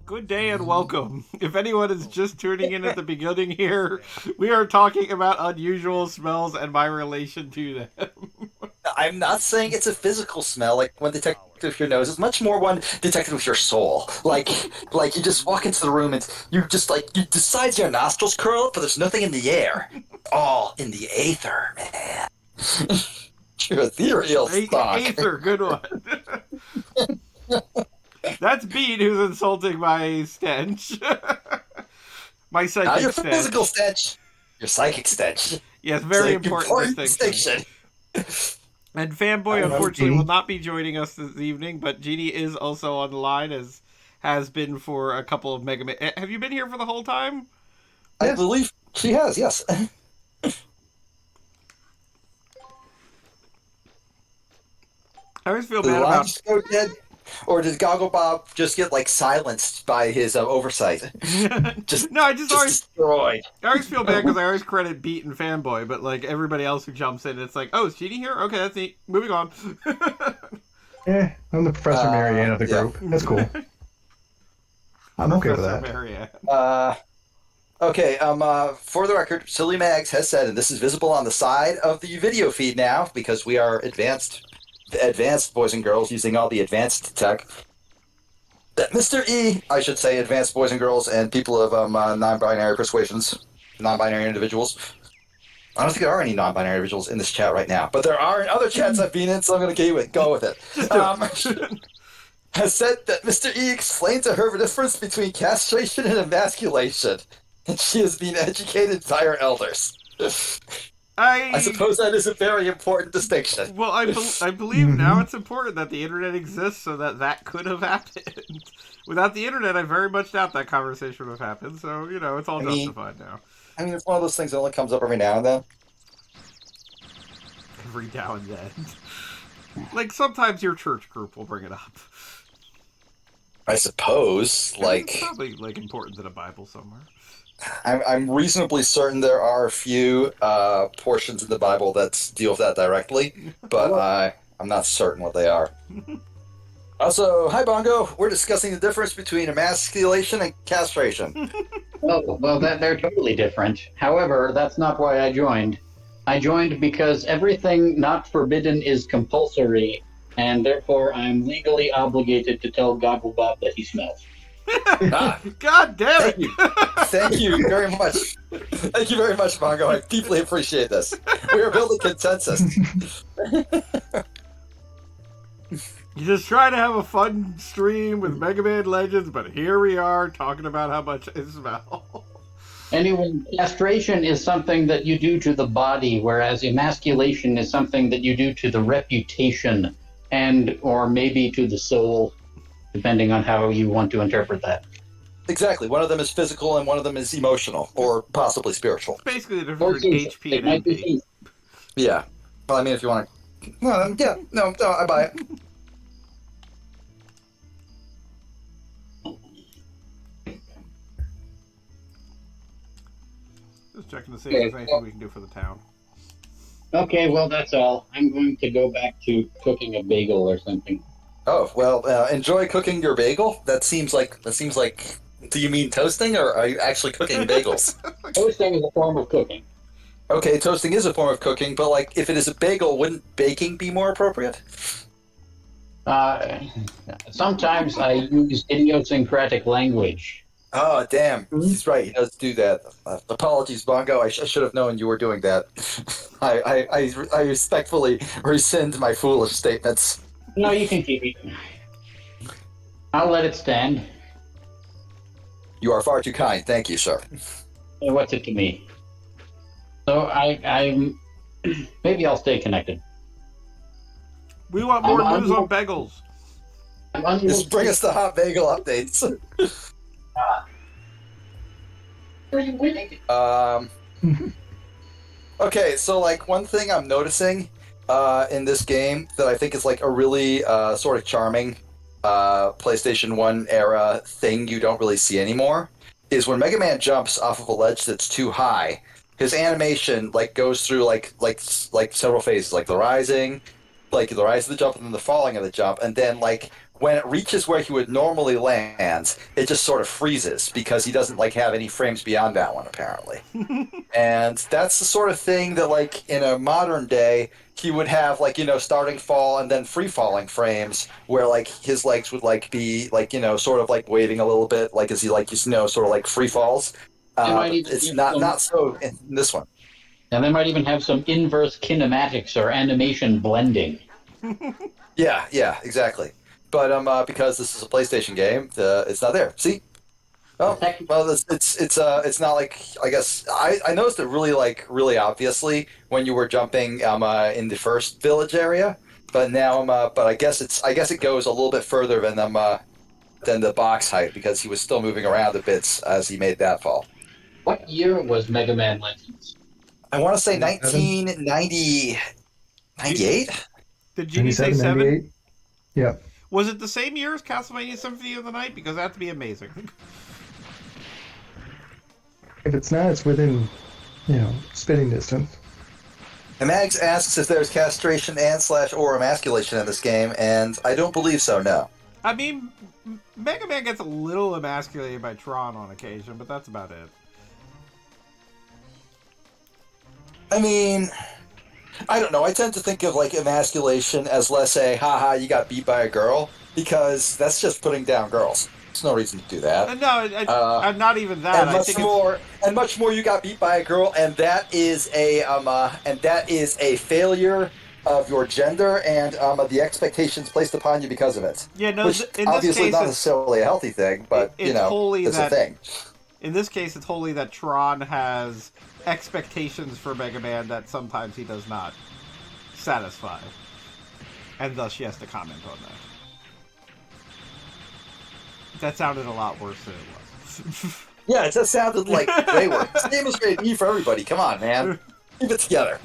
Good day and welcome. If anyone is just tuning in at the beginning here, we are talking about unusual smells and my relation to them. I'm not saying it's a physical smell like one detected with your nose. It's much more one detected with your soul. Like you just walk into the room and you just like you decide your nostrils curl up, but there's nothing in the air. All in the aether, man. Your ethereal stock. Aether, good one. That's Bean who's insulting my stench. My Not psychic your physical stench. stench, your psychic stench. Yes, It's an very important important distinction. distinction. And Fanboy, Hello, unfortunately, will Jeannie. not be joining us this evening, but Jeannie is also on the line, as has been for a couple of Mega Man. Have you been here for the whole time? I Yes. believe she has, yes. I always feel Did the bad line about. just go dead? Or did Goggle Bob just get like silenced by his oversight? Just No, I just just always destroyed. I always feel bad because I always credit Beat and Fanboy, but like everybody else who jumps in, it's like, oh, is Jeannie here? Okay, that's neat. Moving on. I'm the Professor Marianne of the Yeah. group. That's cool. I'm okay with Professor that. Marianne. Okay, for the record, Silly Mags has said, and this is visible on the side of the video feed now because we are advanced boys and girls using all the advanced tech. That Mr. E, I should say, advanced boys and girls and people of non-binary persuasions, non-binary individuals. I don't think there are any non-binary individuals in this chat right now, but there are in other chats I've been in, so I'm going to go with it. Just do it. Has said that Mr. E explained to her the difference between castration and emasculation, and she has been educated by her elders. I suppose that is a very important distinction. Well, I believe now it's important that the internet exists so that that could have happened. Without the internet, I very much doubt that conversation would have happened. So it's all I mean, justified now. It's one of those things that only comes up every now and then. Every now and then, like sometimes your church group will bring it up. I suppose, It's like, probably like important to the Bible somewhere. I'm reasonably certain there are a few portions in the Bible that deal with that directly, but I'm not certain what they are. Also, hi Bongo. We're discussing the difference between emasculation and castration. Oh, well, they're totally different. However, that's not why I joined. I joined because everything not forbidden is compulsory, and therefore I'm legally obligated to tell Gogglebob that he smells. Ah, God damn thank it! you. Thank you very much. Thank you very much, Bongo. I deeply appreciate this. We are building consensus. You just try to have a fun stream with Mega Man Legends, but here we are talking about how much it smells. Anyway, castration is something that you do to the body, whereas emasculation is something that you do to the reputation and or maybe to the soul, depending on how you want to interpret that. Exactly. One of them is physical and one of them is emotional or possibly spiritual. Basically, the Or difference between HP it and might be MP. feet. Yeah. Well, I mean, if you want to. Well, yeah. No, I buy it. Just checking to see if there's anything we can do for the town. Okay, well, that's all. I'm going to go back to cooking a bagel or something. Oh well, enjoy cooking your bagel. That seems like. Do you mean toasting, or are you actually cooking bagels? Toasting is a form of cooking. Okay, toasting is a form of cooking, but like, if it is a bagel, wouldn't baking be more appropriate? Sometimes I use idiosyncratic language. Oh, damn. He's right. He does do that. Apologies, Bongo. I should have known you were doing that. I respectfully rescind my foolish statements. No, you can keep it. I'll let it stand. You are far too kind. Thank you, sir. What's it to me? So I'm maybe I'll stay connected. We want more I'm news on bagels. I'm unable Just bring us the hot bagel updates. Are you winning? Okay, so like one thing I'm noticing in this game that I think is like a really sort of charming PlayStation 1 era thing you don't really see anymore is when Mega Man jumps off of a ledge that's too high, his animation like goes through like several phases, like the rise of the jump and then the falling of the jump, and then like when it reaches where he would normally land, it just sort of freezes because he doesn't like have any frames beyond that one apparently. And that's the sort of thing that like in a modern day he would have like starting fall and then free falling frames where like his legs would like be like sort of like waving a little bit like as he like sort of like free falls. It's not so in this one. And they might even have some inverse kinematics or animation blending. Yeah, exactly. But because this is a PlayStation game, it's not there. See? Oh, well, it's not like I guess I noticed it really obviously when you were jumping in the first village area, but now but I guess it goes a little bit further than the box height because he was still moving around a bit as he made that fall. What year was Mega Man Legends? I want to say 1990, 98? Did Genie say 97, 7? 98? Yeah. Was it the same year as Castlevania Symphony of the Night? Because that'd be amazing. If it's not, it's within, spitting distance. And Mags asks if there's castration and/or emasculation in this game, and I don't believe so, no. I mean, Mega Man gets a little emasculated by Tron on occasion, but that's about it. I mean, I don't know. I tend to think of like emasculation as less a haha, you got beat by a girl, because that's just putting down girls. There's no reason to do that. No, I'm not even that. And much more, you got beat by a girl, and that is a failure of your gender and the expectations placed upon you because of it. Yeah, no. Which In obviously this case, not necessarily a healthy thing, but it's a thing. In this case, it's wholly that Tron has expectations for Mega Man that sometimes he does not satisfy, and thus she has to comment on that. That sounded a lot worse than it was. Yeah, it just sounded like way worse. This game is made me for everybody. Come on, man. Keep it together.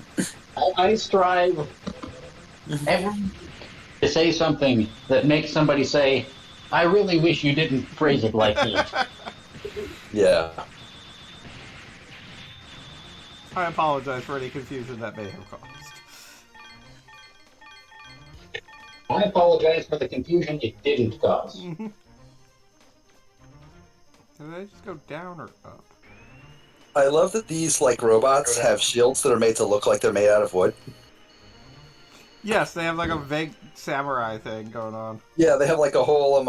I strive ever to say something that makes somebody say, I really wish you didn't phrase it like that. Yeah. I apologize for any confusion that may have caused. I apologize for the confusion it didn't cause. Did I just go down or up? I love that these like robots have shields that are made to look like they're made out of wood. Yes, they have like a vague samurai thing going on. Yeah, they have like a whole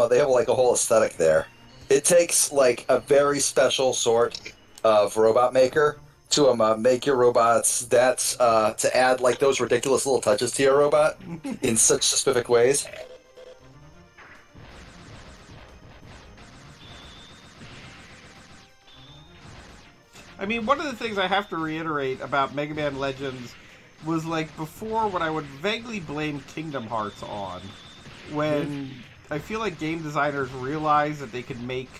aesthetic there. It takes like a very special sort of robot maker to make your robots to add like those ridiculous little touches to your robot in such specific ways. I mean, one of the things I have to reiterate about Mega Man Legends was like before what I would vaguely blame Kingdom Hearts on, when I feel like game designers realized that they could make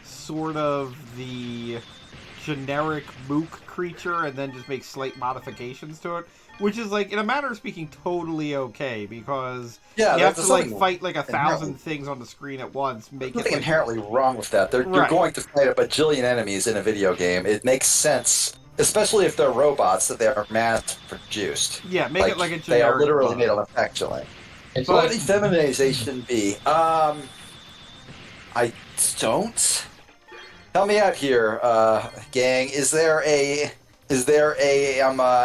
sort of the generic Mook creature and then just make slight modifications to it, which is like, in a matter of speaking, totally okay, because you have to like fight like 1,000 things on the screen at once. There's nothing inherently wrong with that. You're going to fight a bajillion enemies in a video game. It makes sense, especially if they're robots, that they are mass-produced. Yeah, make it like a generic they are literally bug. made on a factory. It's What like, would feminization be? I don't. Help me out here, gang. Is there a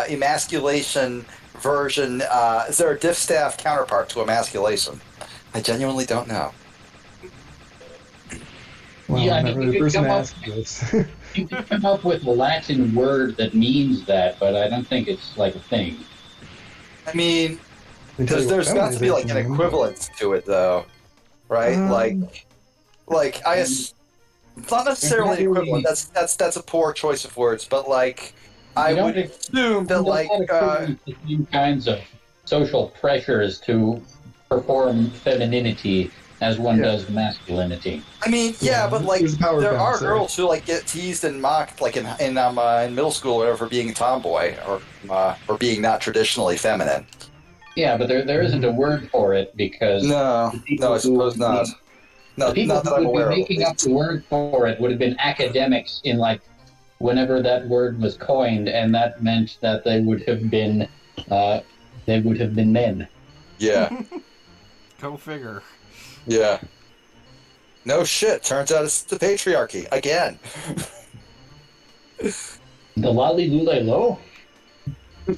emasculation version? Is there a diff staff counterpart to emasculation? I genuinely don't know. Well, Yeah, I never mean, the you could person come up- asked this. you could come up with a Latin word that means that, but I don't think it's like a thing. I mean, They tell because you there's what got to be like an feminization equivalent to it, though, right? Like it's not necessarily an equivalent. That's a poor choice of words, but like I would assume that like the same kinds of social pressures to perform femininity as one does masculinity. I mean, yeah, but like there's power there are balance there. girls who like get teased and mocked, like in middle school or whatever, for being a tomboy or being not traditionally feminine. Yeah, but there isn't a word for it because No, I suppose not. the No, people not that who I'm would aware be of. making up the word for it would have been academics in like whenever that word was coined, and that meant that they would have been men. Yeah. Go figure. Yeah. No shit. Turns out it's the patriarchy again. The Lolly Lule Lo? The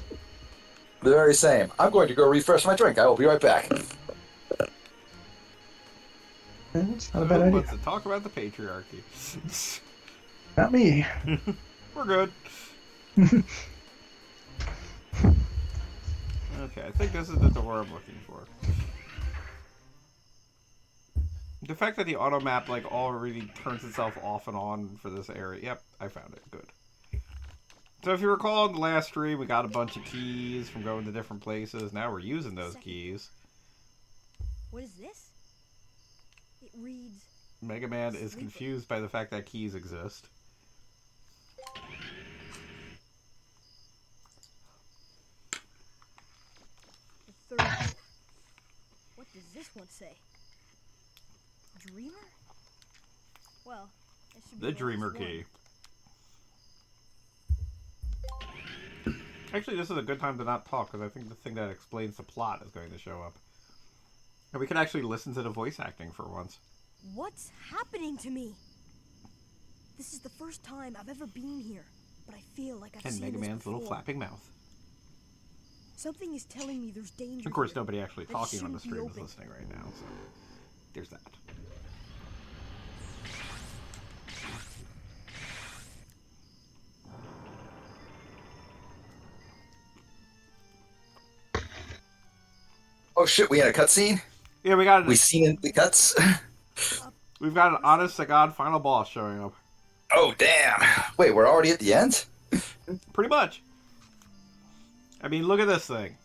very same. I'm going to go refresh my drink. I will be right back. It's not a Who bad idea. wants to talk about the patriarchy? Not me. We're good. Okay, I think this is the door I'm looking for. The fact that the auto map like already turns itself off and on for this area. Yep, I found it. Good. So if you recall in the last stream, we got a bunch of keys from going to different places. Now we're using those keys. What is this? It reads. Mega Man is confused by the fact that keys exist. The third door. What does this one say? Dreamer? Well, it should be The last Dreamer one. key. Actually, this is a good time to not talk, because I think the thing that explains the plot is going to show up. And we could actually listen to the voice acting for once. What's happening to me? This is the first time I've ever been here, but I feel like I've And seen Mega this Man's little before. flapping mouth. Something is telling me there's danger. Of course, here. nobody actually That talking on the shouldn't be stream is open. listening right now, so there's that. Oh shit, we had a cutscene? Yeah, we got We seen the cuts? we've got an honest to god final boss showing up. Oh damn. Wait, we're already at the end? Pretty much. I mean, look at this thing.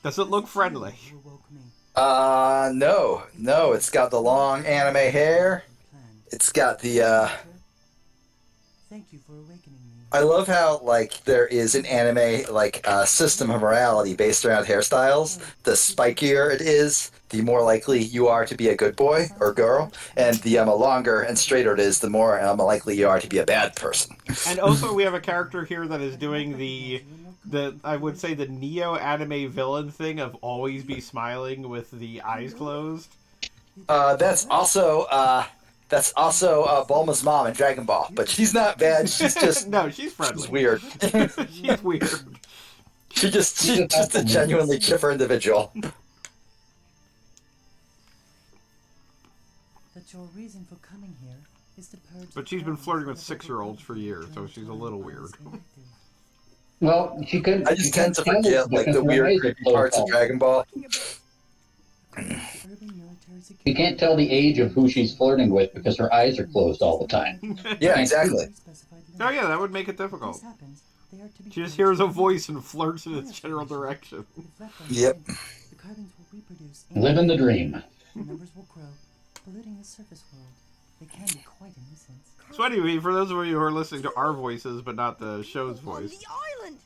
Does it look friendly? No. No, it's got the long anime hair. It's got the, Thank you for awakening me. I love how, like, there is an anime, like, system of morality based around hairstyles. The spikier it is, the more likely you are to be a good boy or girl. And the longer and straighter it is, the more likely you are to be a bad person. And also, we have a character here that is doing the I would say the Neo anime villain thing of always be smiling with the eyes closed. That's also Bulma's mom in Dragon Ball. But she's not bad, she's just... No, she's friendly. She's weird. She's weird. she's just a genuinely chipper individual. That your reason for coming here is to purge. But she's been flirting with 6-year-olds for years, so she's a little weird. Well, she couldn't. I just tend to forget, like, the weird creepy parts of Dragon Ball. You can't tell the age of who she's flirting with because her eyes are closed all the time. Yeah, exactly. Oh yeah, that would make it difficult. She just hears a voice and flirts in its general direction. Yep. The carbons will reproduce. Living the dream. The numbers will grow, polluting the surface world. They can be quite a nuisance. So anyway, for those of you who are listening to our voices but not the show's On voice, the island.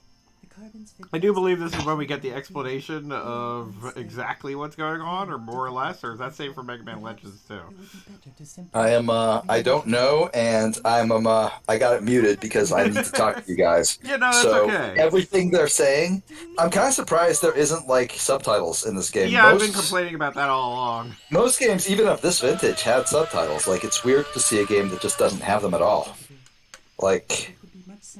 The carbons fit I do believe this is when we get the explanation of exactly what's going on, or more or less, or is that same for Mega Man Legends too? It would be better to simply I am, I don't know, and I got it muted because I need to talk to you guys. Yeah, no, that's So, okay. everything they're saying, I'm kind of surprised there isn't, like, subtitles in this game. Yeah, I've been complaining about that all along. Most games, even of this vintage, had subtitles. Like, it's weird to see a game that just doesn't have them at all.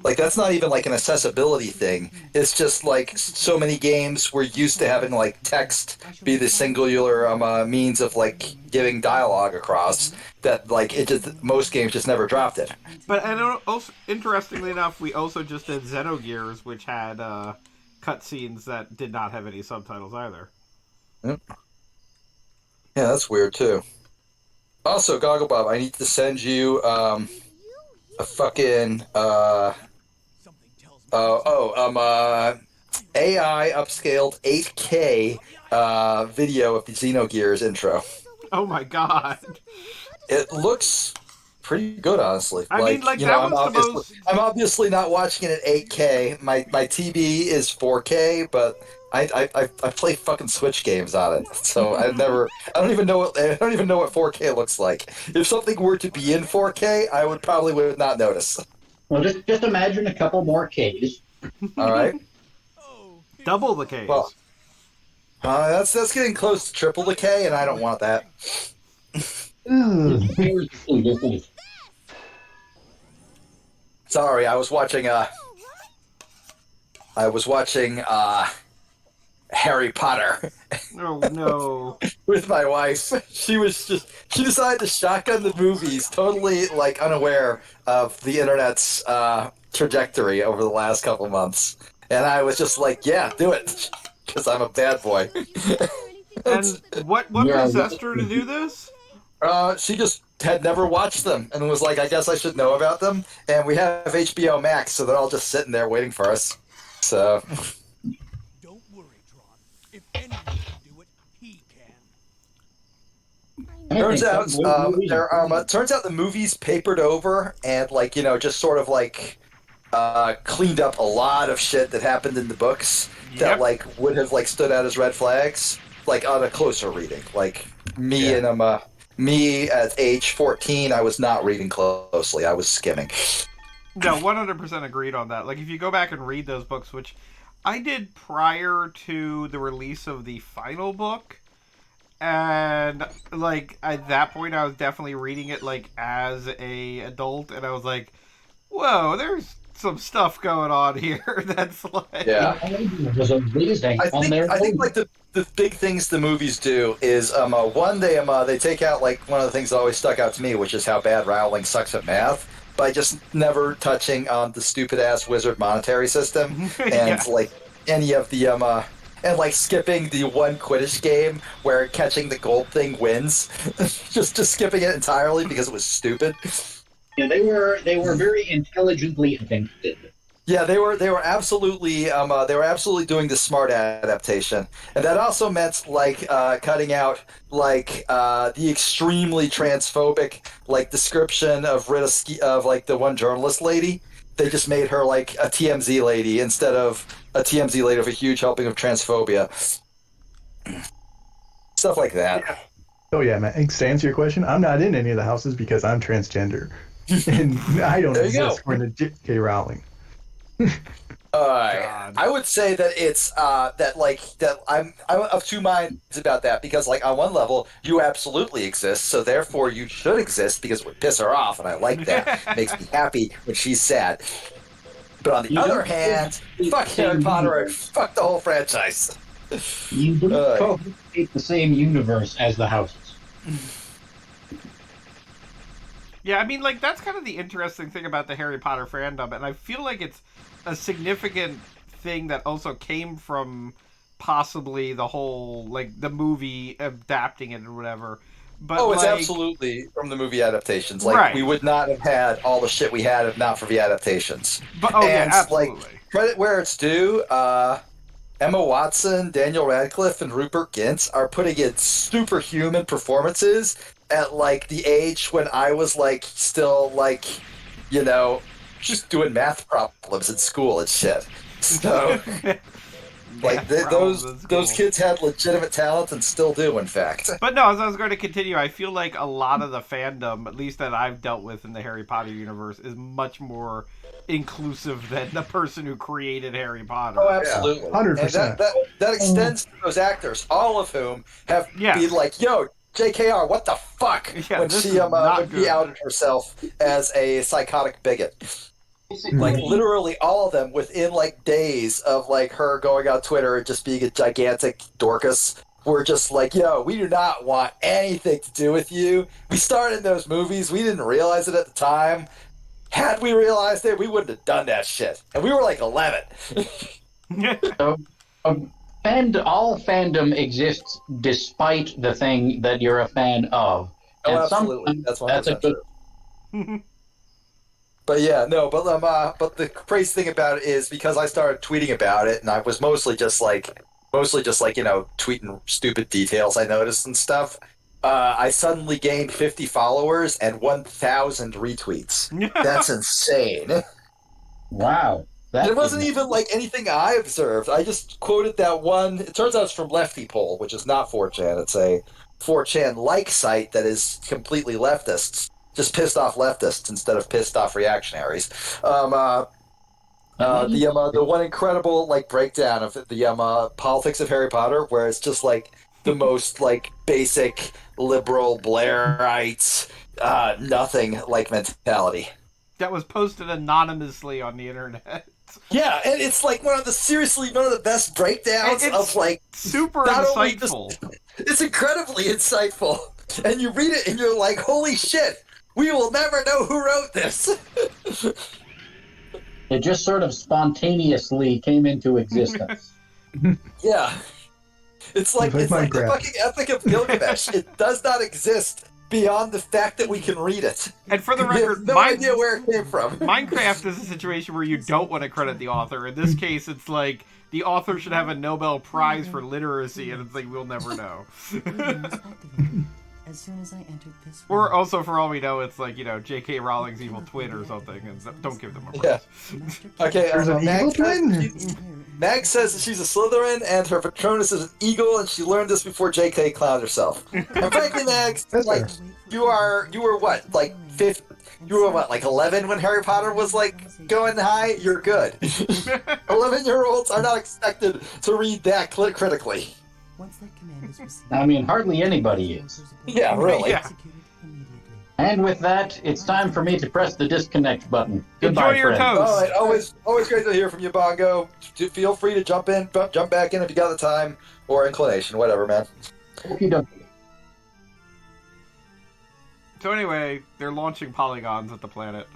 Like, that's not even, like, an accessibility thing. It's just, like, so many games we're used to having, like, text be the singular means of, like, giving dialogue across that, like, it just, most games just never dropped it. But and also, interestingly enough, we also just did Xenogears, which had cutscenes that did not have any subtitles either. Yep. Yeah, that's weird, too. Also, Gogglebob, I need to send you, a fucking, AI upscaled 8K video of the Xenogears intro. Oh my god! It looks pretty good, honestly. I mean, like, you that know, was the most- I'm obviously not watching it at 8K. My TV is 4K, but I play fucking Switch games on it, so I don't even know what 4K looks like. If something were to be in 4K, I would not notice. Well, just imagine a couple more Ks. All right. Double the case. Well, That's getting close to triple the K, and I don't want that. Ugh. Sorry, I was watching Harry Potter Oh no. with my wife. She decided to shotgun the movies, totally like unaware of the internet's trajectory over the last couple months. And I was just like, yeah, do it, because I'm a bad boy. And what Yeah, possessed her to do this? She just had never watched them and was like, I guess I should know about them. And we have HBO Max, so they're all just sitting there waiting for us. So, Don't worry, Tron. If anyone can do it, he can. turns out the movies papered over and just sort of cleaned up a lot of shit that happened in the books that would have stood out as red flags on a closer reading. Me at age 14, I was not reading closely. I was skimming. No, 100% agreed on that. Like, if you go back and read those books, which I did prior to the release of the final book, and at that point, I was definitely reading it as a adult, and I was like, "Whoa, there's some stuff going on here." That's Yeah. It was amazing. I think the big things the movies do is one they take out one of the things that always stuck out to me, which is how bad Rowling sucks at math by just never touching on the stupid ass wizard monetary system and any of the and skipping the one Quidditch game where catching the gold thing wins, just skipping it entirely because it was stupid. Yeah, they were very intelligently invented. Yeah, they were absolutely doing the smart adaptation, and that also meant cutting out the extremely transphobic description of Rita of the one journalist lady. They just made her a TMZ lady instead of a TMZ lady with a huge helping of transphobia. Stuff like that. Oh yeah, man. To answer your question, I'm not in any of the houses because I'm transgender, and I don't There you go. exist for the J.K. Rowling. I would say that it's that I'm of two minds about that because on one level you absolutely exist, so therefore you should exist because it would piss her off, and I like that. It makes me happy when she's sad. But on the other hand, fuck Harry Potter and fuck the whole franchise. You don't co-create the same universe as the houses. Yeah, I mean, that's kind of the interesting thing about the Harry Potter fandom, and I feel like it's a significant thing that also came from possibly the whole, the movie adapting it or whatever. But it's absolutely from the movie adaptations. Right. We would not have had all the shit we had if not for the adaptations. But, yeah, absolutely. Credit where it's due, Emma Watson, Daniel Radcliffe, and Rupert Gint are putting in superhuman performances at the age when I was still just doing math problems in school and shit. So those kids had legitimate talent and still do, in fact. But no, as I was going to continue, I feel like a lot of the fandom, at least that I've dealt with in the Harry Potter universe, is much more inclusive than the person who created Harry Potter. Oh, absolutely. 100%. And that extends to those actors, all of whom have been yo, JKR, what the fuck? Yeah, when she outed herself as a psychotic bigot. Literally all of them within days of her going on Twitter and just being a gigantic Dorcas were just yo, we do not want anything to do with you. We started in those movies, we didn't realize it at the time. Had we realized it, we wouldn't have done that shit. And we were 11. So, all fandom exists despite the thing that you're a fan of. Oh, And absolutely. That's that's a good. But yeah, no, but the crazy thing about it is because I started tweeting about it, and I was mostly just tweeting stupid details I noticed and stuff. I suddenly gained 50 followers and 1,000 retweets. That's insane. Wow. It wasn't even anything I observed. I just quoted that one. It turns out it's from Lefty Poll, which is not 4chan. It's a 4chan-like site that is completely leftists. Just pissed off leftists instead of pissed off reactionaries. The one incredible like breakdown of the politics of Harry Potter, where it's just like the most like basic liberal Blairites, nothing like mentality. That was posted anonymously on the internet. Yeah, and it's like one of the best breakdowns It's of like super not only insightful. it's incredibly insightful, and you read it and you're like, holy shit, we will never know who wrote this. It just sort of spontaneously came into existence. Yeah. It's like It's like the Minecraft. fucking Epic of Gilgamesh. It does not exist beyond the fact that we can read it. And for the We have record, no idea where it came from. Minecraft is a situation where you don't want to credit the author. In this case, it's like the author should have a Nobel Prize for literacy, and it's like we'll never know. The building was activated as soon as I entered this room. Or also, for all we know, it's like, J.K. Rowling's evil twin or something, and don't give them a Yeah. prize. Okay, There's an evil twin? Mag says that she's a Slytherin and her Patronus is an eagle, and she learned this before J.K. clowned herself. And frankly, Mag, That's like fair. you were what, like 11 when Harry Potter was like going high? You're good. 11-year-olds are not expected to read that critically. Once that command was received, I mean, hardly anybody is. Yeah, really. Yeah. executed immediately. And with that, it's time for me to press the disconnect button. Goodbye, Enjoy your friends. toast. All right, always great to hear from you, Bongo. Feel free to jump back in if you got the time or inclination, whatever, man. Okie dokie. So anyway, they're launching polygons at the planet.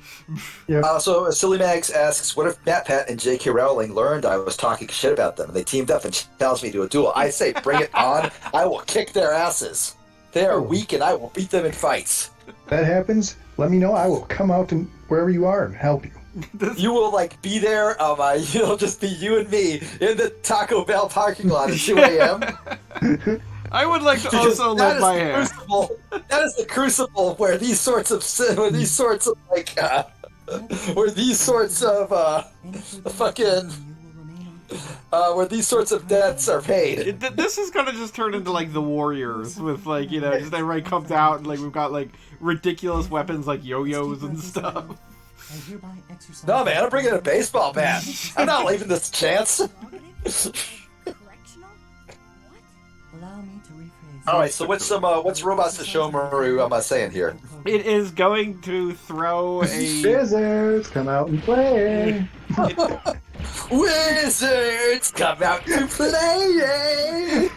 So Silly Mags asks, what if MatPat and J.K. Rowling learned I was talking shit about them and they teamed up and challenged me to a duel? I say, bring it on. I will kick their asses. They are weak and I will beat them in fights. That happens, let me know. I will come out and wherever you are and help you. You will like be there. It'll just be you and me in the Taco Bell parking lot at 2 a.m. I would like to also That lend is my the hand. crucible. That is the crucible where these sorts of where these sorts of fucking where these sorts of debts are paid. This is gonna just turn into like the Warriors with like just everybody comes out and like we've got like ridiculous weapons like yo-yos and stuff. I hereby exercise. No, man, I'm bringing a baseball bat. I'm not leaving this chance. Correctional? What? Allow me to rephrase. All right, so what's Robots Sesshomaru saying here? It is going to throw a. Wizards, come out and play. Wizards come out to play.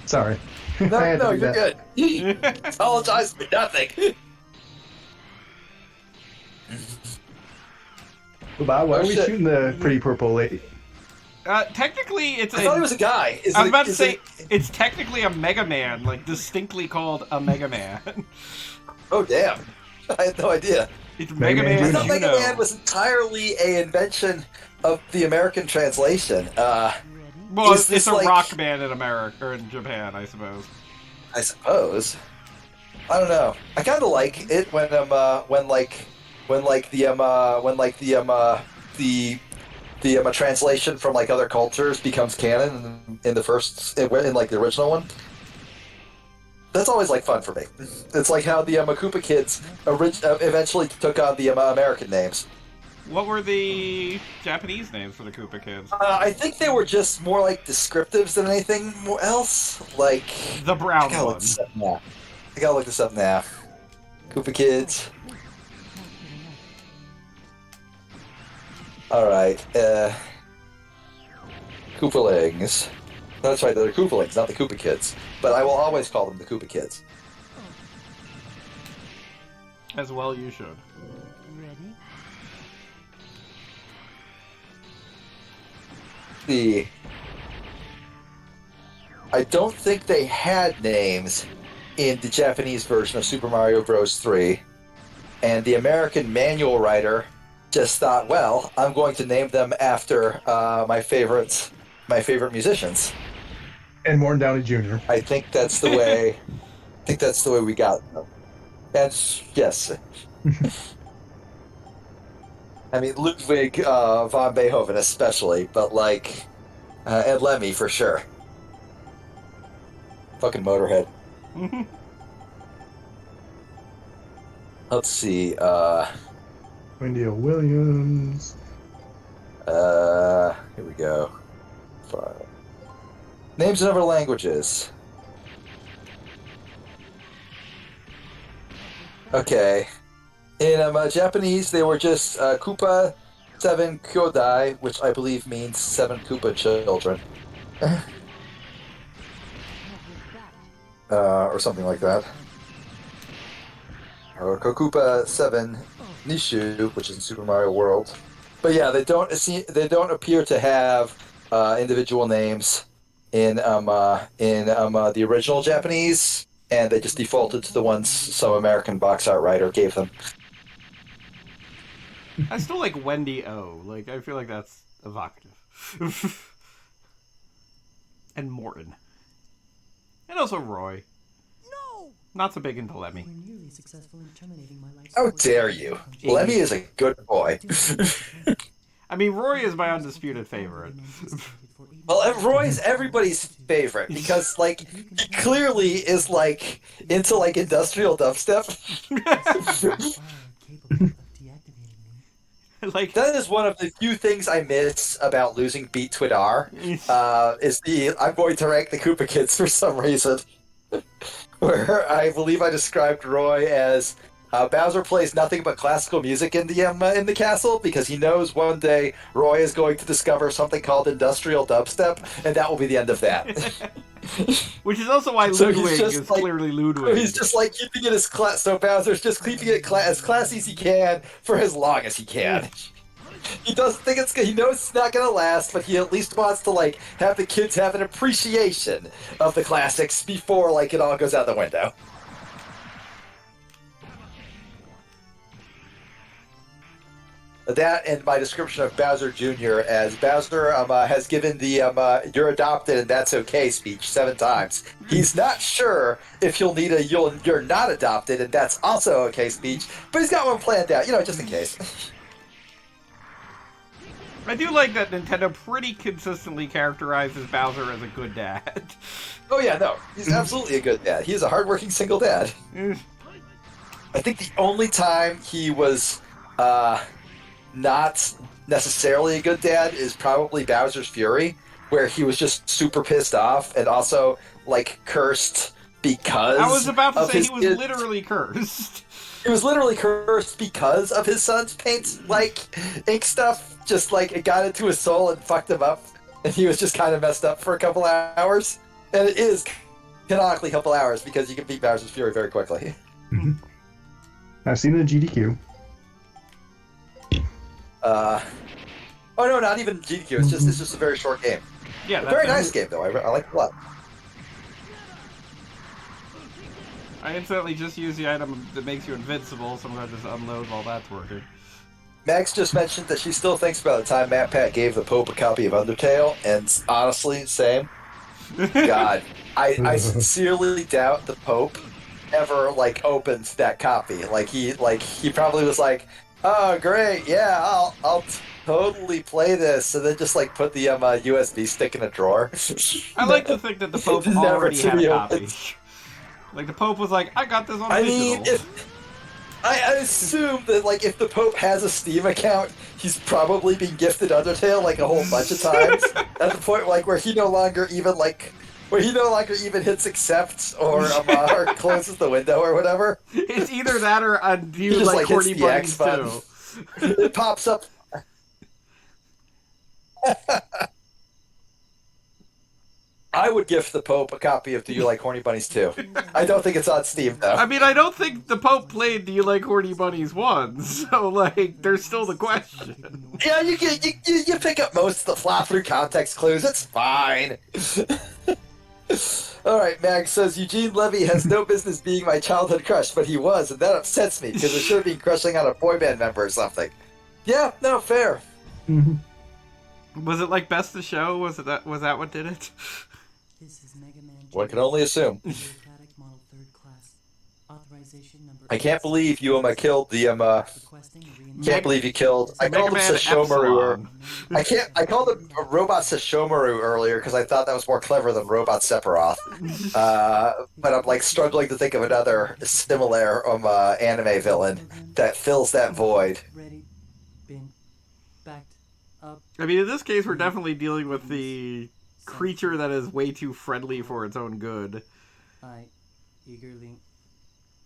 Sorry. I No, had to no, do you're that. good. Apologize for nothing. Bob, why are we shit. shooting the pretty purple lady? Technically, it's I thought he a. was a guy. I was about to say it's technically a Mega Man, like distinctly called a Mega Man. Oh damn! I had no idea. It's Mega Mega Man I Man Juno. thought Mega Juno. Man was entirely an invention of the American translation. Well, is this it's a like- rock band in America or in Japan, I suppose. I suppose. I don't know. I kind of like it when the translation from like other cultures becomes canon in like the original one. That's always like fun for me. It's like how the Koopa Kids eventually took on the American names. What were the Japanese names for the Koopa Kids? I think they were just more like descriptives than anything else. Like The brown I gotta look one. this up now. Koopa Kids. Alright, Koopalings. That's right, they're Koopalings, not the Koopa Kids. But I will always call them the Koopa Kids. As well, you should. Ready? I don't think they had names in the Japanese version of Super Mario Bros. 3. And the American manual writer just thought, well, I'm going to name them after my favorite musicians. And Morton Downey Jr. I think that's the way. We got them. And yes, I mean Ludwig von Beethoven especially, but like and Lemmy for sure. Fucking Motorhead. Let's see. Wendy O. Williams. Here we go. 5. Names in other languages. Okay. In Japanese, they were just Koopa 7 Kyodai, which I believe means 7 Koopa children. Or something like that. Or Kokupa 7 Nishu, which is in Super Mario World. But yeah, they don't appear to have individual names in the original Japanese, and they just defaulted to the ones some American box art writer gave them. I still like Wendy O. Like, I feel like that's evocative. And Morton. And also Roy. No! Not so big into Lemmy. We're nearly successful in terminating my life How support dare system. you? Lemmy is a good boy. I mean, Roy is my undisputed favorite. Well, Roy's everybody's favorite because, like, he clearly is, like, into, like, industrial dubstep. Like, That is one of the few things I miss about losing Beat Twitter, is I'm going to rank the Koopa Kids for some reason. Where I believe I described Roy as Bowser plays nothing but classical music in the castle because he knows one day Roy is going to discover something called industrial dubstep, and that will be the end of that. which is also why So he's Ludwig just is like- clearly Ludwig. He's just like keeping it as class. So Bowser's just keeping it as classy as he can for as long as he can. He doesn't think he knows it's not gonna last, but he at least wants to like have the kids have an appreciation of the classics before like it all goes out the window. That and my description of Bowser Jr. as Bowser has given the "you're adopted and that's okay" speech 7 times. He's not sure if he'll need a "you're not adopted and that's also okay" speech, but he's got one planned out, just in case. I do like that Nintendo pretty consistently characterizes Bowser as a good dad. Oh yeah, no, he's absolutely a good dad. He's a hardworking single dad. I think the only time he was not necessarily a good dad is probably Bowser's Fury, where he was just super pissed off and also like cursed because I was about to of say his he was kid- literally cursed. He was literally cursed because of his son's paint like ink stuff. Just like it got into his soul and fucked him up, and he was just kind of messed up for a couple hours. And it is canonically a couple hours because you can beat Bowser's Fury very quickly. I've seen the GDQ. Oh no, not even GQ. It's just a very short game. Yeah, A that's very nice game though. I like it a lot. I instantly just use the item that makes you invincible, so I'm gonna just unload while that's working. Max just mentioned that she still thinks about the time Matt Pat gave the Pope a copy of Undertale, and honestly, same. God, I sincerely doubt the Pope ever like opened that copy. Like he probably was like, "Oh great, yeah, I'll totally play this," and then just like put the USB stick in a drawer. I like to think that the Pope Never already to had be a copy. opened. Like, the Pope was like, I got this on I digital. mean, I assume that like if the Pope has a Steam account, he's probably been gifted Undertale like a whole bunch of times. At the point like where he no longer even hits accept or closes the window or whatever. It's either that or do you He just, like hits Horny the Bunnies X button. too? It pops up. I would gift the Pope a copy of Do You Like Horny Bunnies too. I don't think it's on Steam though. I mean, I don't think the Pope played Do You Like Horny Bunnies once, so, like, there's still the question. Yeah, you pick up most of the flop through context clues. It's fine. All right, Mag says Eugene Levy has no business being my childhood crush, but he was, and that upsets me because it should have been crushing on a boy band member or something. Yeah, no, fair. Was it, like, Best of Show? Was that what did it? This is Mega Man. One can only assume. Bureaucratic model 3rd class. Authorization number. I can't believe you killed the Requesting a Can't believe you killed. I Mega called him Man Sashomaru. Epsilon. I called him Robot Sashomaru earlier because I thought that was more clever than Robot Sephiroth. But I'm like struggling to think of another similar anime villain that fills that void. Ready. backed up. I mean, in this case, we're definitely dealing with the creature that is way too friendly for its own good. I eagerly.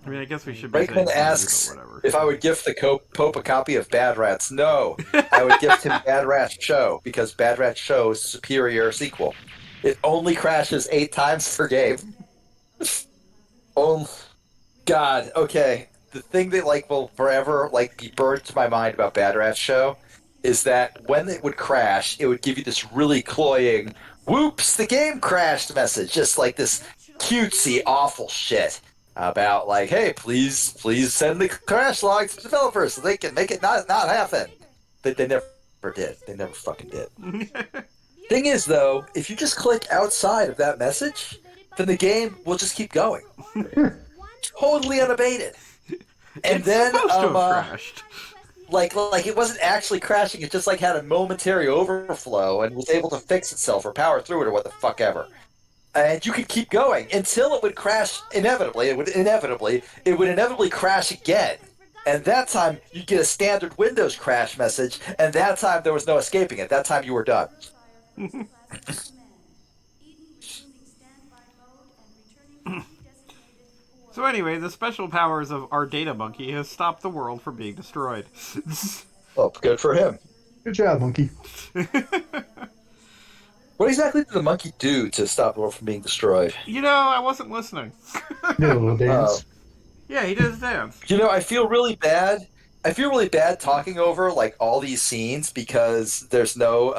I mean, I guess we should be Brakeman saying asks but whatever. if I would gift the Pope a copy of Bad Rats. No, I would gift him Bad Rats Show because Bad Rats Show is a superior sequel. It only crashes 8 times per game. Oh, God. Okay. The thing that like will forever like be burned to my mind about Bad Rats Show is that when it would crash, it would give you this really cloying "Whoops, the game crashed" message, just like this cutesy, awful shit about like, hey, please send the crash log to developers so they can make it not happen. They never did. They never fucking did. Thing is, though, if you just click outside of that message, then the game will just keep going, totally unabated. And It's then, supposed to have crashed. like it wasn't actually crashing. It just like had a momentary overflow and was able to fix itself or power through it or what the fuck ever. And you could keep going until it would crash inevitably. It would inevitably crash again. And that time you get a standard Windows crash message, and that time there was no escaping it. That time you were done. So anyway, the special powers of our data monkey has stopped the world from being destroyed. Oh, good for him. Good job, monkey. What exactly did the monkey do to stop the world from being destroyed? You know, I wasn't listening. Did a little dance. Yeah, he did his dance. You know, I feel really bad. I feel really bad talking over like all these scenes because there's no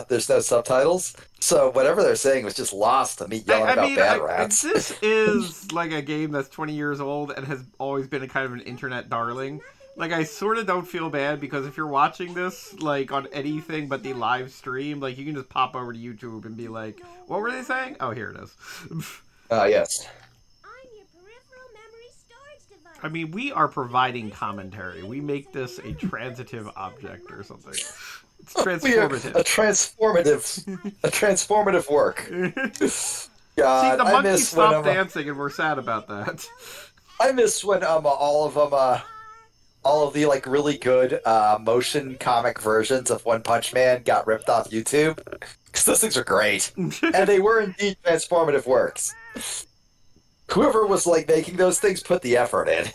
subtitles. So whatever they're saying was just lost to me yelling about Bad Rats. This is like a game that's 20 years old and has always been a kind of an internet darling. Like, I sort of don't feel bad because if you're watching this, like, on anything but the live stream, like, you can just pop over to YouTube and be like, what were they saying? Oh, here it is. Yes. I mean, we are providing commentary. We make this a transitive object or something. It's transformative. A transformative work. God, See, the I monkey miss stopped when dancing, and we're sad about that. I miss when all of the like really good motion comic versions of One Punch Man got ripped off YouTube because those things are great, and they were indeed transformative works. Whoever was like making those things put the effort in.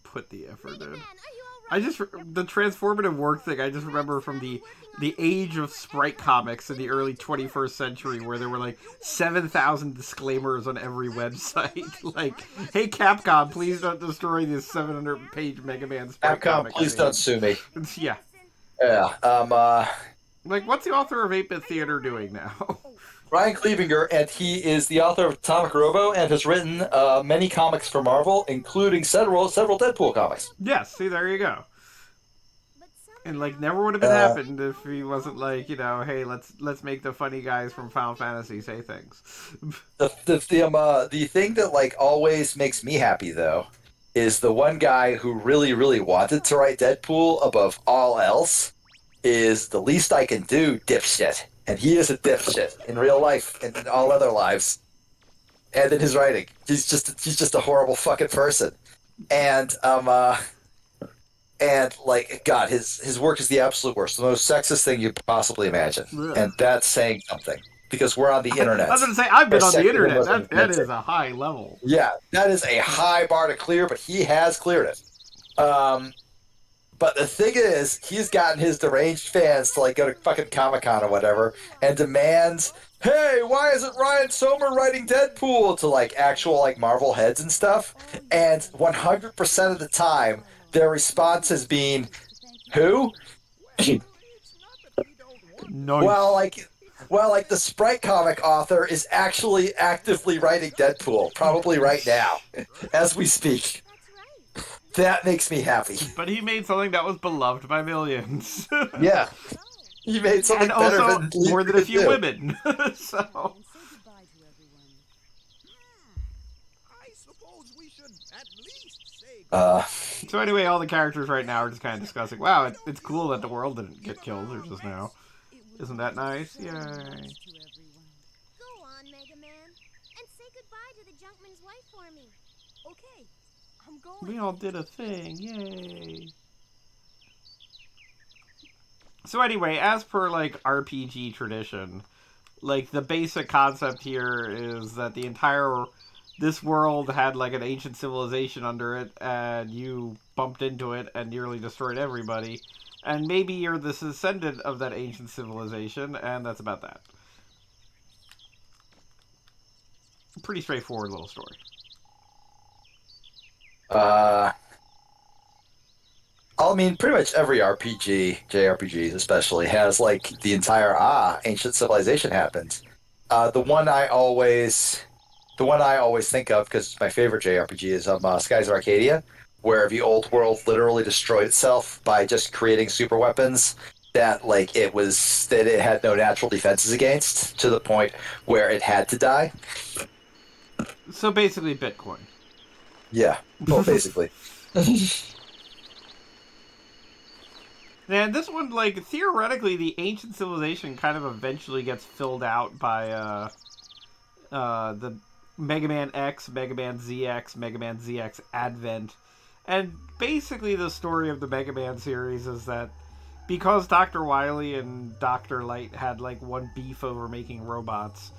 Put the effort in. The transformative work thing, I just remember from the age of sprite comics in the early 21st century where there were like 7,000 disclaimers on every website. Like, hey Capcom, please don't destroy this 700-page Mega Man sprite comic. Capcom, please don't sue me. Yeah. Yeah. Like, what's the author of 8-Bit Theater doing now? Ryan Clevinger, and he is the author of Atomic Robo and has written many comics for Marvel, including several Deadpool comics. Yes, see, there you go. And like, never would have been happened if he wasn't like, you know, hey, let's make the funny guys from Final Fantasy say things. The thing that like always makes me happy though is the one guy who really, really wanted to write Deadpool above all else is The Least I Can Do, dipshit. And he is a dipshit in real life and in all other lives. And in his writing. He's just a horrible fucking person. And like, God, his work is the absolute worst. The most sexist thing you could possibly imagine. Ugh. And that's saying something. Because we're on the internet. I was going to say, I've been on the Sexism internet. wasn't That invented. is a high level. Yeah, that is a high bar to clear, but he has cleared it. But the thing is, he's gotten his deranged fans to like go to fucking Comic-Con or whatever and demands, hey, why isn't Ryan Somer writing Deadpool to like actual like Marvel heads and stuff? And 100% of the time, their response has been, who? No. Well, like the Sprite comic author is actually actively writing Deadpool, probably right now, as we speak. That makes me happy. But he made something that was beloved by millions. Yeah. He made something And better also than more than a few do. women. So, I suppose we should at least say so anyway, all the characters right now are just kind of discussing, wow, it's cool that the world didn't get killed or just now. Isn't that nice? Yay. Go on, Mega Man, and say goodbye to the Junkman's wife for me. Okay, I'm going. We all did a thing, yay. So anyway, as per like RPG tradition, like the basic concept here is that this world had like an ancient civilization under it, and you bumped into it and nearly destroyed everybody. And maybe you're the descendant of that ancient civilization, and that's about that. Pretty straightforward little story. I mean, pretty much every RPG, JRPGs especially, has like the entire ancient civilization happens. The one I always think of because it's my favorite JRPG is Skies of Arcadia, where the old world literally destroyed itself by just creating super weapons that it had no natural defenses against, to the point where it had to die. So basically, Bitcoin. Yeah, well, basically. And this one, like, theoretically, the ancient civilization kind of eventually gets filled out by the Mega Man X, Mega Man ZX, Mega Man ZX Advent. And basically the story of the Mega Man series is that because Dr. Wily and Dr. Light had, like, one beef over making robots,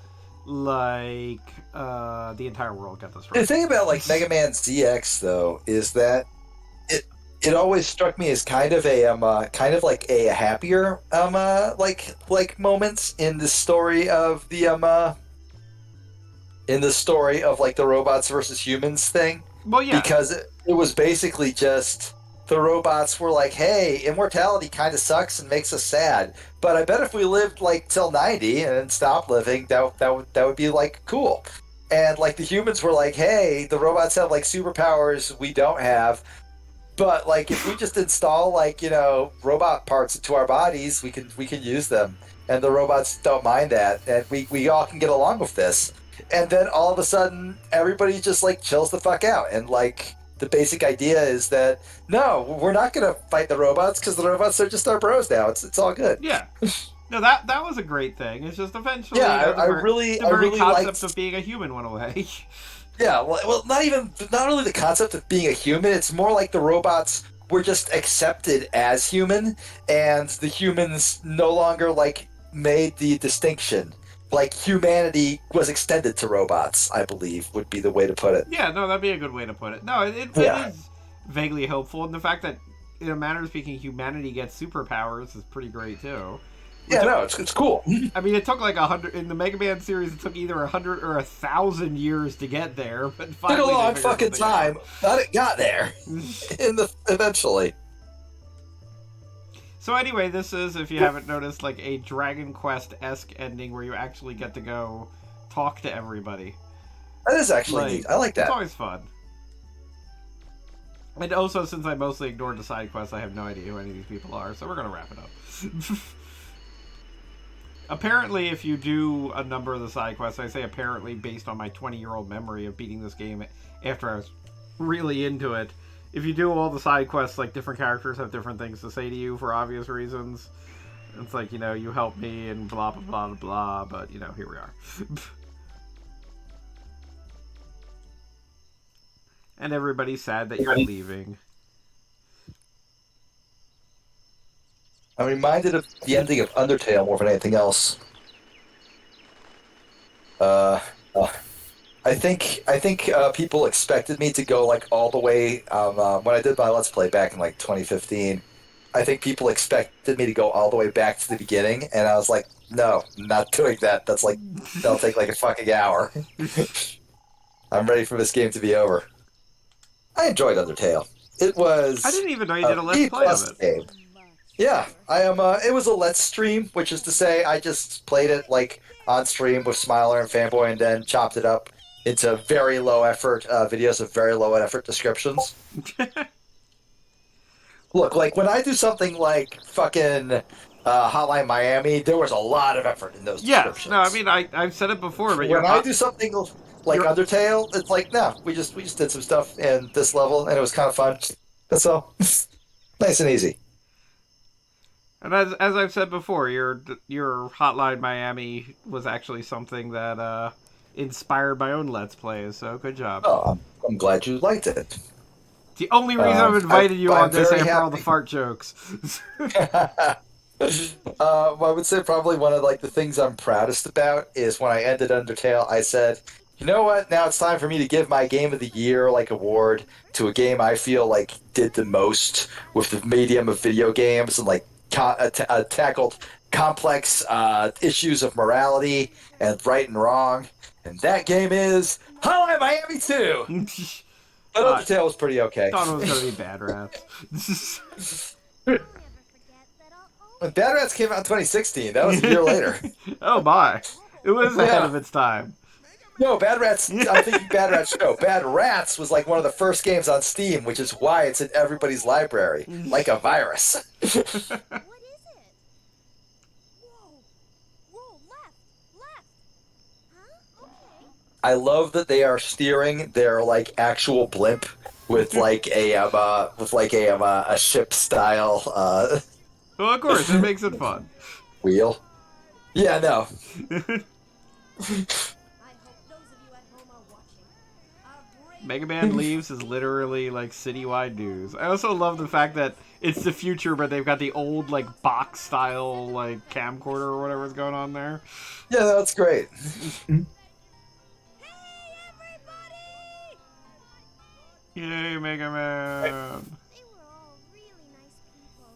like, the entire world got destroyed. The thing about, like, Mega Man ZX, though, is that it always struck me as kind of a happier moments in the story of the like the robots versus humans thing. Well, yeah, because it was basically just the robots were like, hey, immortality kind of sucks and makes us sad, but I bet if we lived like till 90 and then stopped living, that would be like cool. And like the humans were like, hey, the robots have like superpowers we don't have. But like, if we just install like robot parts into our bodies, we can use them, and the robots don't mind that, and we all can get along with this. And then all of a sudden, everybody just like chills the fuck out, and like the basic idea is that no, we're not gonna fight the robots because the robots are just our bros now. It's all good. Yeah. No, that was a great thing. It's just eventually, Yeah, the very concept liked of being a human went away. Yeah, well, not only the concept of being a human, it's more like the robots were just accepted as human, and the humans no longer like made the distinction. Like humanity was extended to robots, I believe, would be the way to put it. Yeah, no, that'd be a good way to put it. No, it is vaguely hopeful, and the fact that, in a manner of speaking, humanity gets superpowers is pretty great too. It's cool. I mean, it took like 100 in the Mega Man series. It took either 100 or 1,000 years to get there, but finally took a long they figured fucking something time, out. but it got there. Eventually. So anyway, this is, if you haven't noticed, like a Dragon Quest-esque ending where you actually get to go talk to everybody. That is actually neat. I like that. It's always fun. And also, since I mostly ignored the side quests, I have no idea who any of these people are, so we're gonna wrap it up. Apparently, if you do a number of the side quests, I say apparently based on my 20-year-old memory of beating this game after I was really into it, if you do all the side quests, like, different characters have different things to say to you for obvious reasons. It's like, you help me and blah, blah, blah, blah, but, here we are. And everybody's sad that you're leaving. I'm reminded of the ending of Undertale more than anything else. I think people expected me to go like all the way. When I did my Let's Play back in like 2015, I think people expected me to go all the way back to the beginning, and I was like, no, not doing that. That'll take like a fucking hour. I'm ready for this game to be over. I enjoyed Undertale. It was. I didn't even know you did a Let's Play of it. Game. Yeah, I am. It was a Let's Stream, which is to say, I just played it like on stream with Smiler and Fanboy, and then chopped it up into very low effort videos of very low effort descriptions. Look, like when I do something like fucking Hotline Miami, there was a lot of effort in those descriptions. No, I mean I've said it before, but when I do something like Undertale, it's like no, we just did some stuff in this level, and it was kind of fun. That's all. Nice and easy. And as I've said before, your Hotline Miami was actually something that inspired my own Let's Plays, so good job. Oh, I'm glad you liked it. The only reason I've invited you on this very after all the happy. fart jokes. I would say probably one of like the things I'm proudest about is when I ended Undertale. I said, you know what? Now it's time for me to give my Game of the Year like award to a game I feel like did the most with the medium of video games and like tackled complex issues of morality and right and wrong. And that game is Hotline Miami 2. But Undertale was pretty okay. Thought it was gonna be Bad Rats. I'll never forget that I'll When Bad Rats came out in 2016, that was a year later. Oh my! It was ahead Yeah. of its time. No, Bad Rats. I'm thinking Bad Rats. No, Bad Rats was like one of the first games on Steam, which is why it's in everybody's library, like a virus. What is it? Whoa, left. Huh? Okay. I love that they are steering their like actual blimp with like a ship style Well, of course, it makes it fun. wheel. Yeah, no. I hope those of you at home are watching. Our brave Mega Man Leaves is literally like citywide news. I also love the fact that it's the future, but they've got the old like box style like camcorder or whatever's going on there. Yeah, that's great. Yay, Mega Man! They were all really nice people.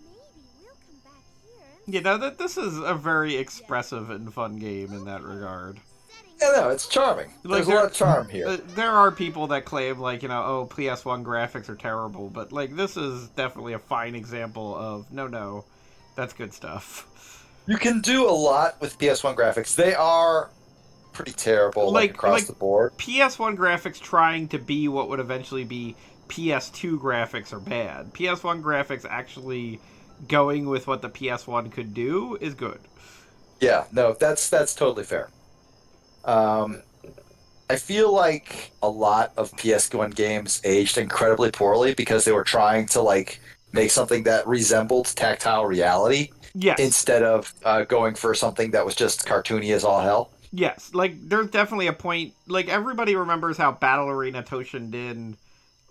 Maybe we'll come back here and You know that this is a very expressive and fun game in that regard. setting Yeah, no, it's charming. There's a lot of charm here. There are people that claim like, you know, oh, PS1 graphics are terrible, but like this is definitely a fine example of no, that's good stuff. You can do a lot with PS1 graphics. They are pretty terrible, like across the board. PS1 graphics trying to be what would eventually be PS2 graphics are bad. PS1 graphics actually going with what the PS1 could do is good. Yeah, no, that's totally fair. I feel like a lot of PS1 games aged incredibly poorly because they were trying to like make something that resembled tactile reality Yes. instead of going for something that was just cartoony as all hell. Yes, like there's definitely a point. Like everybody remembers how Battle Arena Toshinden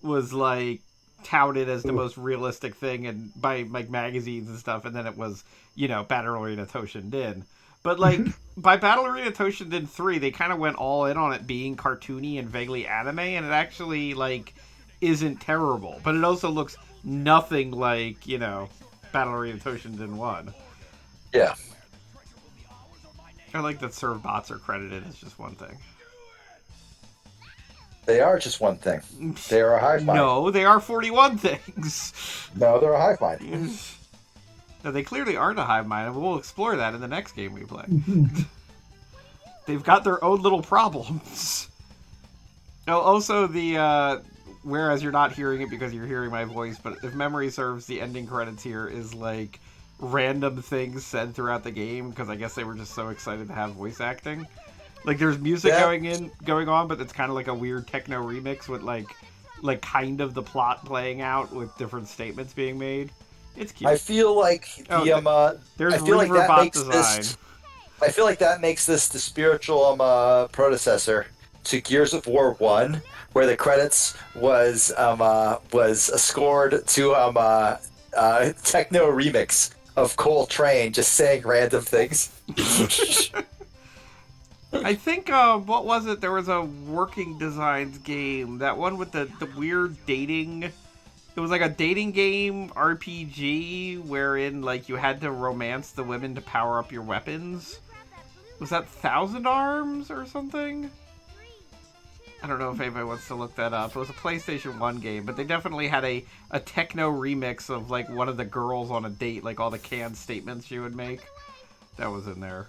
was like touted as the most realistic thing, and by like magazines and stuff, and then it was, you know, Battle Arena Toshinden. But like by Battle Arena Toshinden 3, they kind of went all in on it being cartoony and vaguely anime, and it actually like isn't terrible. But it also looks nothing like, you know, Battle Arena Toshinden 1. Yeah. I like that serve bots are credited as just one thing. They are just one thing. They are a hive mind. No, they are 41 things. No, they're a hive mind. No, they clearly aren't a hive mind, and we'll explore that in the next game we play. They've got their own little problems. Oh, also the, whereas you're not hearing it because you're hearing my voice, but if memory serves, the ending credits here is like random things said throughout the game, because I guess they were just so excited to have voice acting. Like there's music going on, but it's kind of like a weird techno remix with like kind of the plot playing out with different statements being made. It's cute. I feel like There's I feel like that Riverbot makes design. this. I feel like that makes this the spiritual predecessor to Gears of War 1, where the credits was scored to techno remix of Cole Train just saying random things. I think, what was it? There was a Working Designs game. That one with the weird dating. It was like a dating game RPG wherein, like, you had to romance the women to power up your weapons. Was that Thousand Arms or something? I don't know if anybody wants to look that up. It was a PlayStation 1 game, but they definitely had a techno remix of, like, one of the girls on a date, like all the canned statements she would make. That was in there.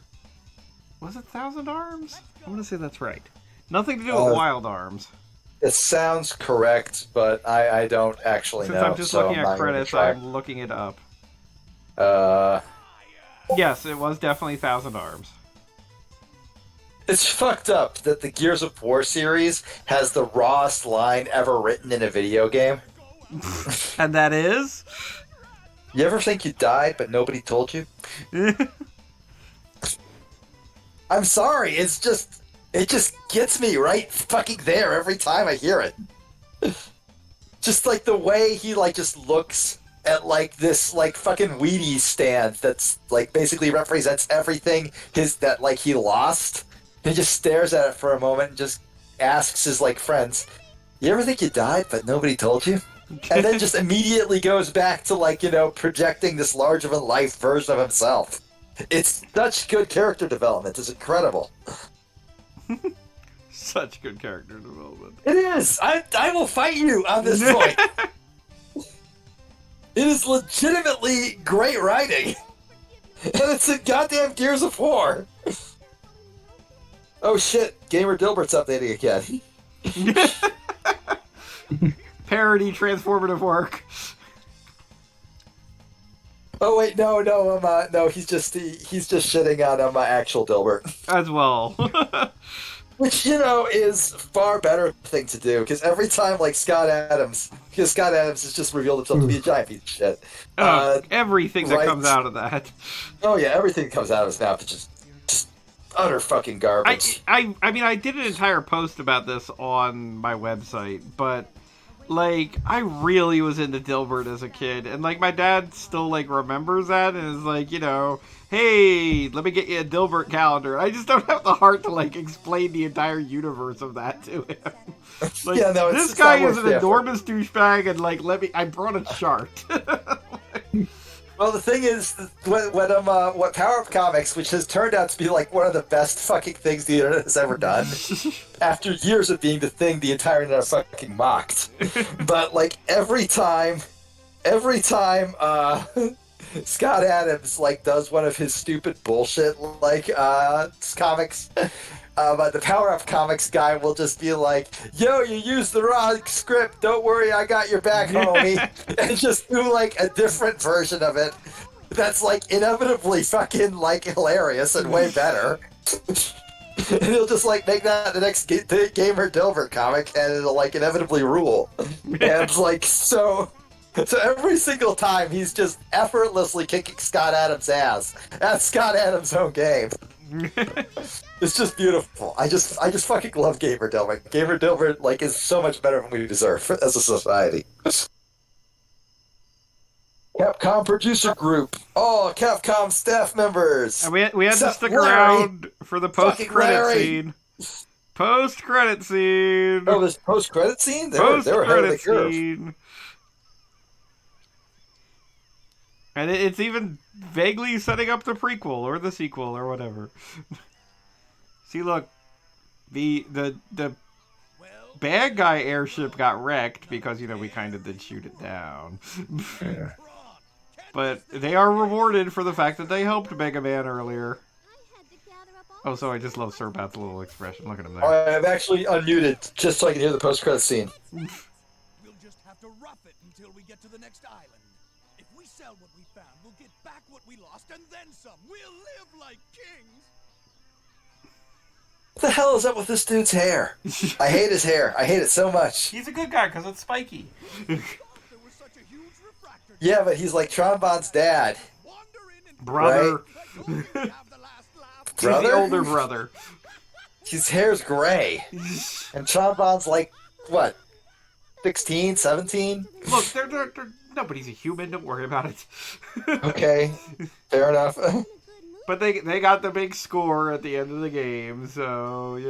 Was it Thousand Arms? I want to say that's right. Nothing to do with Wild Arms. It sounds correct, but I don't actually Since know. I'm just so looking I'm at not gonna credits, try. I'm looking it up. Uh, Yes, it was definitely Thousand Arms. it's fucked up that the Gears of War series has the rawest line ever written in a video game. And that is? You ever think you died, but nobody told you? I'm sorry, it just gets me right fucking there every time I hear it. Just like the way he like just looks at like this like fucking Wheaties stand that's like basically represents everything that like he lost. He just stares at it for a moment and just asks his like friends, "You ever think you died but nobody told you?" And then just immediately goes back to like, projecting this larger than life version of himself. It's such good character development. It's incredible. Such good character development. It is. I will fight you on this point. It is legitimately great writing. And it's in goddamn Gears of War. Oh shit, Gamer Dilbert's updating again. Parody transformative work. Oh wait, no, he's just shitting on my actual Dilbert. As well. Which, is far better thing to do, because every time, like, Scott Adams has just revealed himself to be a giant piece of shit. Everything that right. comes out of that. Oh yeah, everything that comes out of his mouth is just utter fucking garbage. I mean, I did an entire post about this on my website, but, like, I really was into Dilbert as a kid, and, like, my dad still, like, remembers that, and is like, hey, let me get you a Dilbert calendar. I just don't have the heart to, like, explain the entire universe of that to him. Like, yeah, no, this it's guy not is an worth the enormous douchebag, and, like, I brought a chart. Well, the thing is, what Power Up Comics, which has turned out to be like one of the best fucking things the internet has ever done, after years of being the thing the entire internet fucking mocked. But like every time, Scott Adams like does one of his stupid bullshit like comics. But the Power Up Comics guy will just be like, "Yo, you used the wrong script. Don't worry, I got your back, homie." And just do like a different version of it. That's like inevitably fucking like hilarious and way better. And he'll just like make that the next Gamer Dilbert comic, and it'll like inevitably rule. And it's like so every single time he's just effortlessly kicking Scott Adams' ass at Scott Adams' own game. It's just beautiful. I just fucking love Gamer Dilbert. Gamer Dilbert like is so much better than we deserve as a society. Capcom producer group. Oh, Capcom staff members. And we had to Except stick Larry. around for the Fucking post-credit Larry. scene. Post-credit scene. Oh, this post-credit scene? They were ahead of the Post-credit curve. scene. And it's even vaguely setting up the prequel or the sequel or whatever. See, look, the bad guy airship got wrecked because we kind of did shoot it down. Yeah. But they are rewarded for the fact that they helped Mega Man earlier. Oh, so I just love Sir Bat's little expression. Look at him there. I'm actually unmuted just so I can hear the post-credit scene. We'll just have to rough it until we get to the next island. If we sell what we found, we'll get back what we lost and then some. We'll live like kings. What the hell is up with this dude's hair? I hate his hair. I hate it so much. He's a good guy because it's spiky. There was such a huge refractor. Yeah, but he's like Tronbon's dad. Wander in and Brother. have the last laugh. He's the Brother? older brother. His hair's gray. And Tronbon's like, what, 16, 17? Look, they're nobody's a human. Don't worry about it. Okay, fair enough. But they got the big score at the end of the game, so,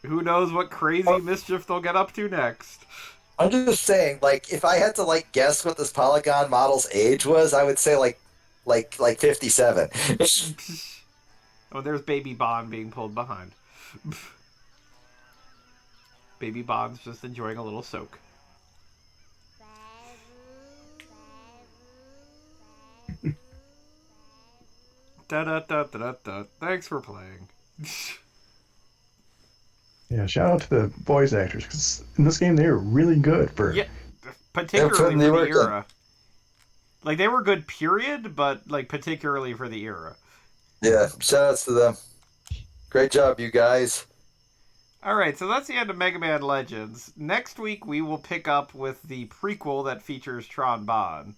who knows what crazy mischief they'll get up to next. I'm just saying, like, if I had to, like, guess what this Polygon model's age was, I would say, like 57. Oh, there's Baby Bond being pulled behind. Baby Bond's just enjoying a little soak. Da-da-da-da-da-da. Thanks for playing. Yeah, shout out to the voice actors, because in this game they were really good for. Yeah, particularly They for were the good. era. Like, they were good, period, but, like, particularly for the era. Yeah, shout outs to them. Great job, you guys. Alright, so that's the end of Mega Man Legends. Next week, we will pick up with the prequel that features Tron Bonne.